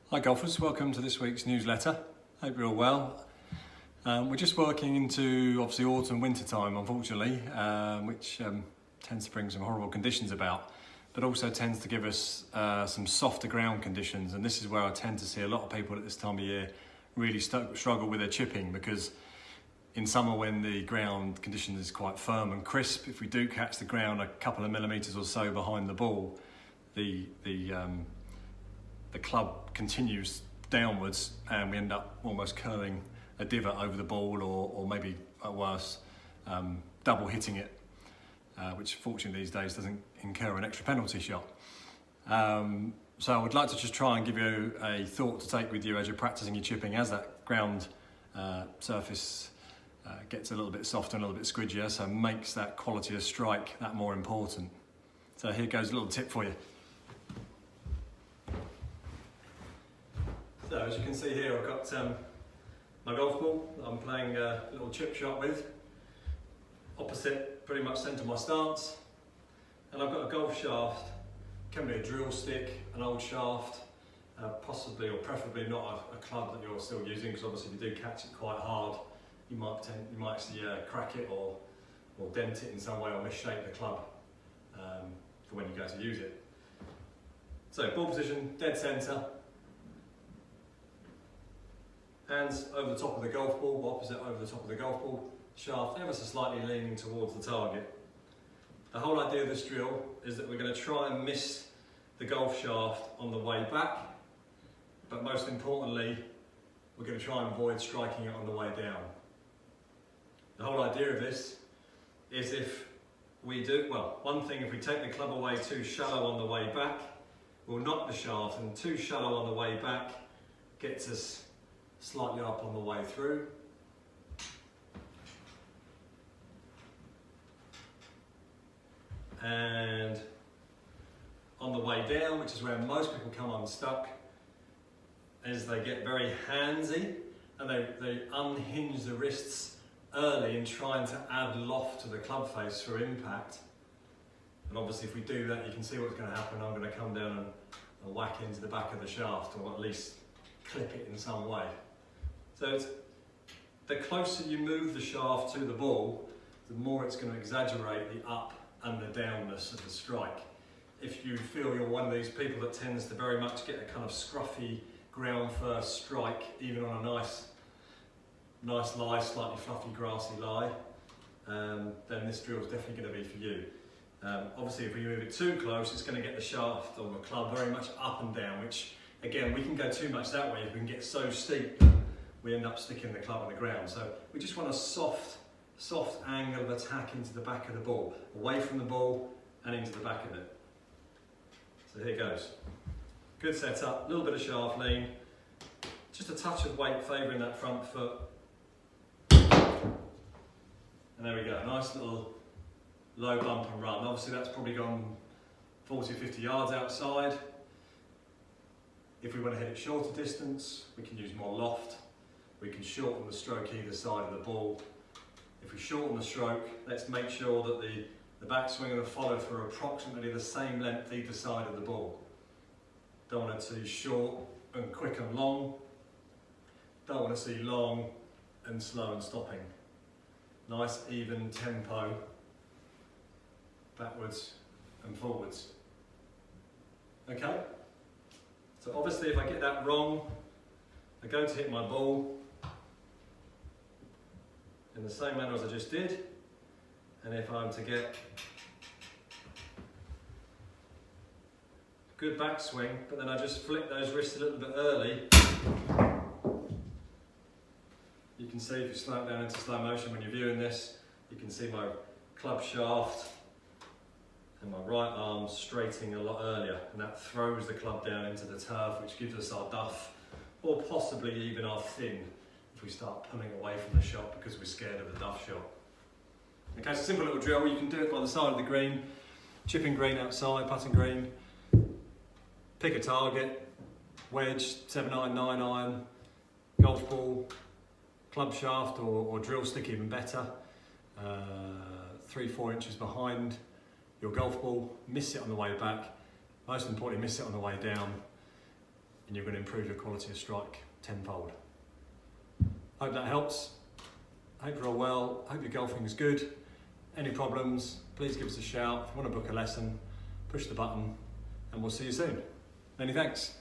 Hi golfers, welcome to this week's newsletter. Hope you're all well. We're just working into obviously autumn winter time, unfortunately, which tends to bring some horrible conditions about, but also tends to give us some softer ground conditions. And this is where I tend to see a lot of people at this time of year really struggle with their chipping, because in summer when the ground condition is quite firm and crisp, if we do catch the ground a couple of millimetres or so behind the ball, the club continues downwards and we end up almost curling a divot over the ball, or maybe at worse, double hitting it, which fortunately these days doesn't incur an extra penalty shot. So I would like to just try and give you a thought to take with you as you're practicing your chipping, as that ground surface gets a little bit softer and a little bit squidgier, so makes that quality of strike that more important. So here goes a little tip for you. So as you can see here, I've got my golf ball that I'm playing a little chip shot with, opposite, pretty much centre my stance, and I've got a golf shaft. Can be a drill stick, an old shaft, possibly or preferably not a club that you're still using, because obviously if you do catch it quite hard, you might actually crack it or dent it in some way, or misshape the club for when you go to use it. So ball position, dead centre. Hands over the top of the golf ball, opposite over the top of the golf ball, shaft ever so slightly leaning towards the target. The whole idea of this drill is that we're going to try and miss the golf shaft on the way back, but most importantly, we're going to try and avoid striking it on the way down. The whole idea of this is if we do, well, one thing, if we take the club away too shallow on the way back, we'll knock the shaft, and too shallow on the way back gets us slightly up on the way through. And on the way down, which is where most people come unstuck, is they get very handsy and they unhinge the wrists early in trying to add loft to the club face for impact. And obviously if we do that, you can see what's going to happen. I'm going to come down and whack into the back of the shaft, or at least clip it in some way. So the closer you move the shaft to the ball, the more it's going to exaggerate the up and the downness of the strike. If you feel you're one of these people that tends to very much get a kind of scruffy ground first strike, even on a nice lie, slightly fluffy grassy lie, then this drill is definitely going to be for you. Obviously if we move it too close, it's going to get the shaft or the club very much up and down, which again, we can go too much that way. If we can get so steep, we end up sticking the club on the ground. So we just want a soft angle of attack into the back of the ball, away from the ball and into the back of it. So here goes. Good setup, a little bit of shaft lean, just a touch of weight favouring that front foot. And there we go, nice little low bump and run. Obviously that's probably gone 40 or 50 yards outside. If we want to hit it shorter distance, we can use more loft. We can shorten the stroke either side of the ball. If we shorten the stroke, let's make sure that the backswing and the follow through are approximately the same length either side of the ball. Don't want it to be short and quick and long. Don't want to see long and slow and stopping. Nice even tempo, backwards and forwards. Okay? So obviously if I get that wrong, I go to hit my ball in the same manner as I just did, and if I'm to get good backswing, but then I just flick those wrists a little bit early, you can see if you slow it down into slow motion when you're viewing this, you can see my club shaft and my right arm straightening a lot earlier, and that throws the club down into the turf, which gives us our duff, or possibly even our thin if we start pulling away from the shot because we're scared of the duff shot. Okay, it's a simple little drill. You can do it by the side of the green, chipping green outside, putting green. Pick a target, wedge, 7-iron, 9-iron, golf ball, club shaft or drill stick even better, 3-4 inches behind your golf ball. Miss it on the way back, most importantly miss it on the way down. and you're going to improve your quality of strike tenfold. Hope that helps. Hope you're all well. Hope your golfing is good. Any problems, please give us a shout. If you want to book a lesson, push the button, and we'll see you soon. Many thanks.